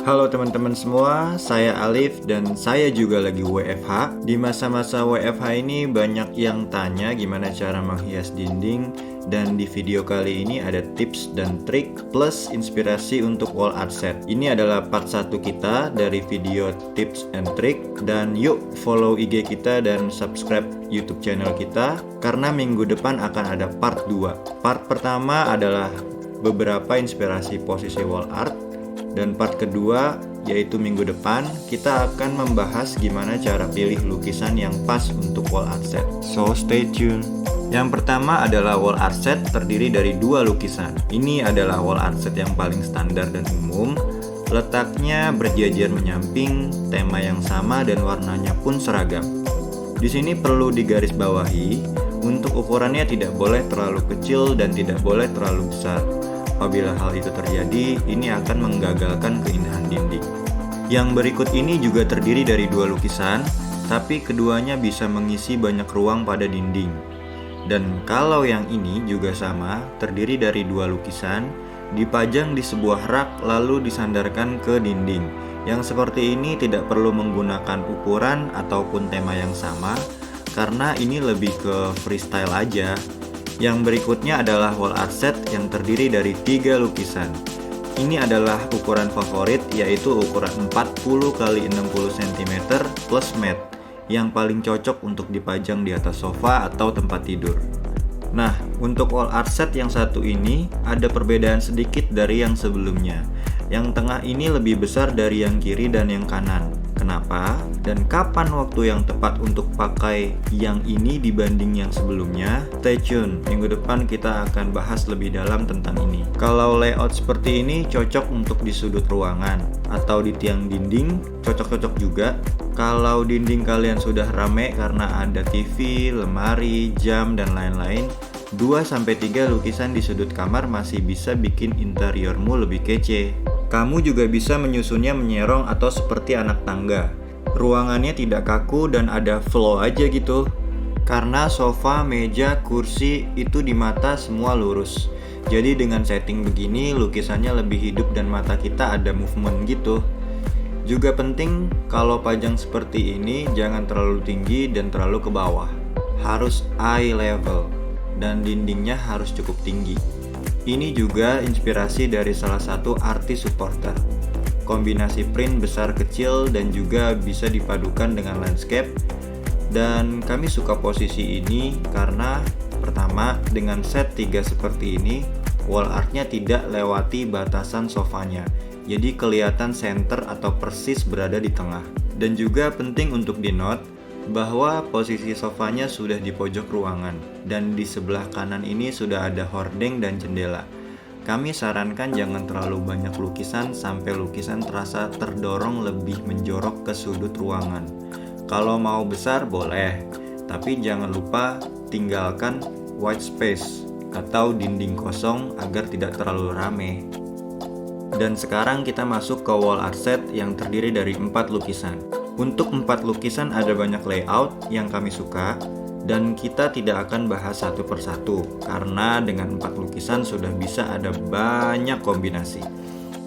Halo teman-teman semua, saya Alif dan saya juga lagi WFH. Di masa-masa WFH ini banyak yang tanya gimana cara menghias dinding, dan di video kali ini ada tips dan trik plus inspirasi untuk wall art set. Ini adalah part 1 kita dari video tips and trik, dan yuk follow IG kita dan subscribe YouTube channel kita karena minggu depan akan ada part 2. Part pertama adalah beberapa inspirasi posisi wall art, dan part kedua yaitu minggu depan kita akan membahas gimana cara pilih lukisan yang pas untuk wall art set. So stay tune. Yang pertama adalah wall art set terdiri dari 2 lukisan. Ini adalah wall art set yang paling standar dan umum. Letaknya berjajar menyamping, tema yang sama dan warnanya pun seragam. Di sini perlu digarisbawahi, untuk ukurannya tidak boleh terlalu kecil dan tidak boleh terlalu besar. Apabila hal itu terjadi, ini akan menggagalkan keindahan dinding. Yang berikut ini juga terdiri dari 2 lukisan, tapi keduanya bisa mengisi banyak ruang pada dinding. Dan kalau yang ini juga sama, terdiri dari 2 lukisan, dipajang di sebuah rak lalu disandarkan ke dinding. Yang seperti ini tidak perlu menggunakan ukuran ataupun tema yang sama, karena ini lebih ke freestyle aja. Yang berikutnya adalah wall art set yang terdiri dari 3 lukisan. Ini adalah ukuran favorit, yaitu ukuran 40 x 60 cm plus mat, yang paling cocok untuk dipajang di atas sofa atau tempat tidur. Nah, untuk wall art set yang satu ini ada perbedaan sedikit dari yang sebelumnya. Yang tengah ini lebih besar dari yang kiri dan yang kanan. Kenapa? Dan kapan waktu yang tepat untuk pakai yang ini dibanding yang sebelumnya? Stay tune, minggu depan kita akan bahas lebih dalam tentang ini. Kalau layout seperti ini cocok untuk di sudut ruangan atau di tiang dinding, cocok-cocok juga. Kalau dinding kalian sudah rame karena ada TV, lemari, jam, dan lain-lain, 2-3 lukisan di sudut kamar masih bisa bikin interiormu lebih kece. Kamu juga bisa menyusunnya menyerong atau seperti anak tangga. Ruangannya tidak kaku dan ada flow aja gitu. Karena sofa, meja, kursi itu di mata semua lurus. Jadi dengan setting begini lukisannya lebih hidup dan mata kita ada movement gitu. Juga penting kalau pajang seperti ini jangan terlalu tinggi dan terlalu ke bawah. Harus eye level dan dindingnya harus cukup tinggi. Ini juga inspirasi dari salah satu artis supporter. Kombinasi print besar kecil dan juga bisa dipadukan dengan landscape. Dan kami suka posisi ini karena pertama, dengan set 3 seperti ini, wall artnya tidak lewati batasan sofanya. Jadi kelihatan center atau persis berada di tengah. Dan juga penting untuk di-note bahwa posisi sofanya sudah di pojok ruangan dan di sebelah kanan ini sudah ada hordeng dan jendela. Kami sarankan jangan terlalu banyak lukisan sampai lukisan terasa terdorong lebih menjorok ke sudut ruangan. Kalau mau besar boleh, tapi jangan lupa tinggalkan white space atau dinding kosong agar tidak terlalu rame. Dan sekarang kita masuk ke wall art set yang terdiri dari 4 lukisan. Untuk 4 lukisan ada banyak layout yang kami suka, dan kita tidak akan bahas satu persatu karena dengan 4 lukisan sudah bisa ada banyak kombinasi.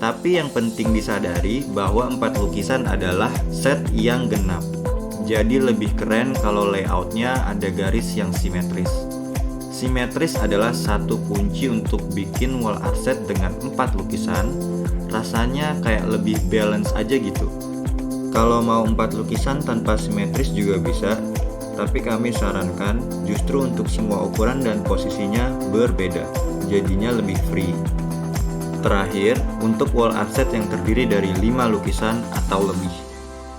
Tapi yang penting disadari bahwa 4 lukisan adalah set yang genap. Jadi lebih keren kalau layoutnya ada garis yang simetris. Simetris adalah satu kunci untuk bikin wall art set dengan 4 lukisan. Rasanya kayak lebih balance aja gitu. Kalau mau 4 lukisan tanpa simetris juga bisa, tapi kami sarankan justru untuk semua ukuran dan posisinya berbeda, jadinya lebih free. Terakhir, untuk wall art set yang terdiri dari 5 lukisan atau lebih.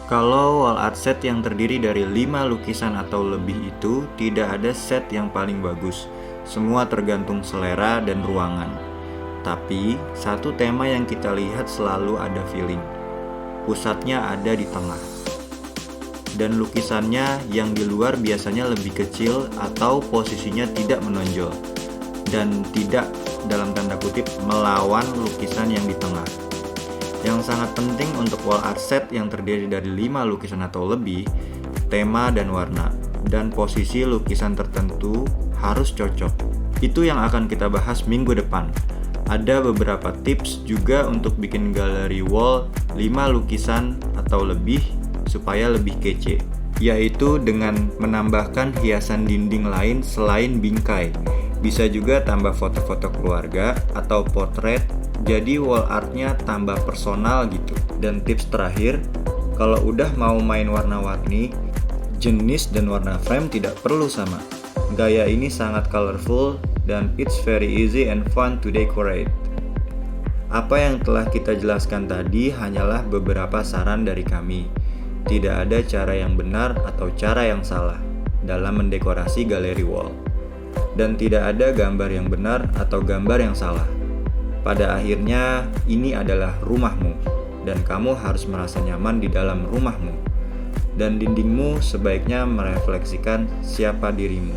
Kalau wall art set yang terdiri dari 5 lukisan atau lebih itu tidak ada set yang paling bagus, semua tergantung selera dan ruangan. Tapi, satu tema yang kita lihat selalu ada feeling. Pusatnya ada di tengah. Dan lukisannya yang di luar biasanya lebih kecil atau posisinya tidak menonjol. Dan tidak dalam tanda kutip melawan lukisan yang di tengah. Yang sangat penting untuk wall art set yang terdiri dari 5 lukisan atau lebih, tema dan warna. Dan posisi lukisan tertentu harus cocok. Itu yang akan kita bahas minggu depan. Ada beberapa tips juga untuk bikin galeri wall 5 lukisan atau lebih supaya lebih kece, yaitu dengan menambahkan hiasan dinding lain selain bingkai. Bisa juga tambah foto-foto keluarga atau potret, jadi wall artnya tambah personal gitu. Dan tips terakhir, kalau udah mau main warna-warni, jenis dan warna frame tidak perlu sama. Gaya ini sangat colorful dan it's very easy and fun to decorate. Apa yang telah kita jelaskan tadi hanyalah beberapa saran dari kami. Tidak ada cara yang benar atau cara yang salah dalam mendekorasi galeri wall. Dan tidak ada gambar yang benar atau gambar yang salah. Pada akhirnya, ini adalah rumahmu, dan kamu harus merasa nyaman di dalam rumahmu. Dan dindingmu sebaiknya merefleksikan siapa dirimu.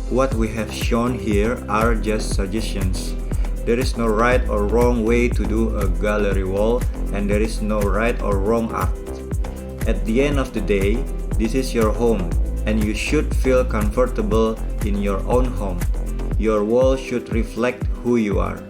What we have shown here are just suggestions. There is no right or wrong way to do a gallery wall, and there is no right or wrong art. At the end of the day, this is your home, and you should feel comfortable in your own home. Your wall should reflect who you are.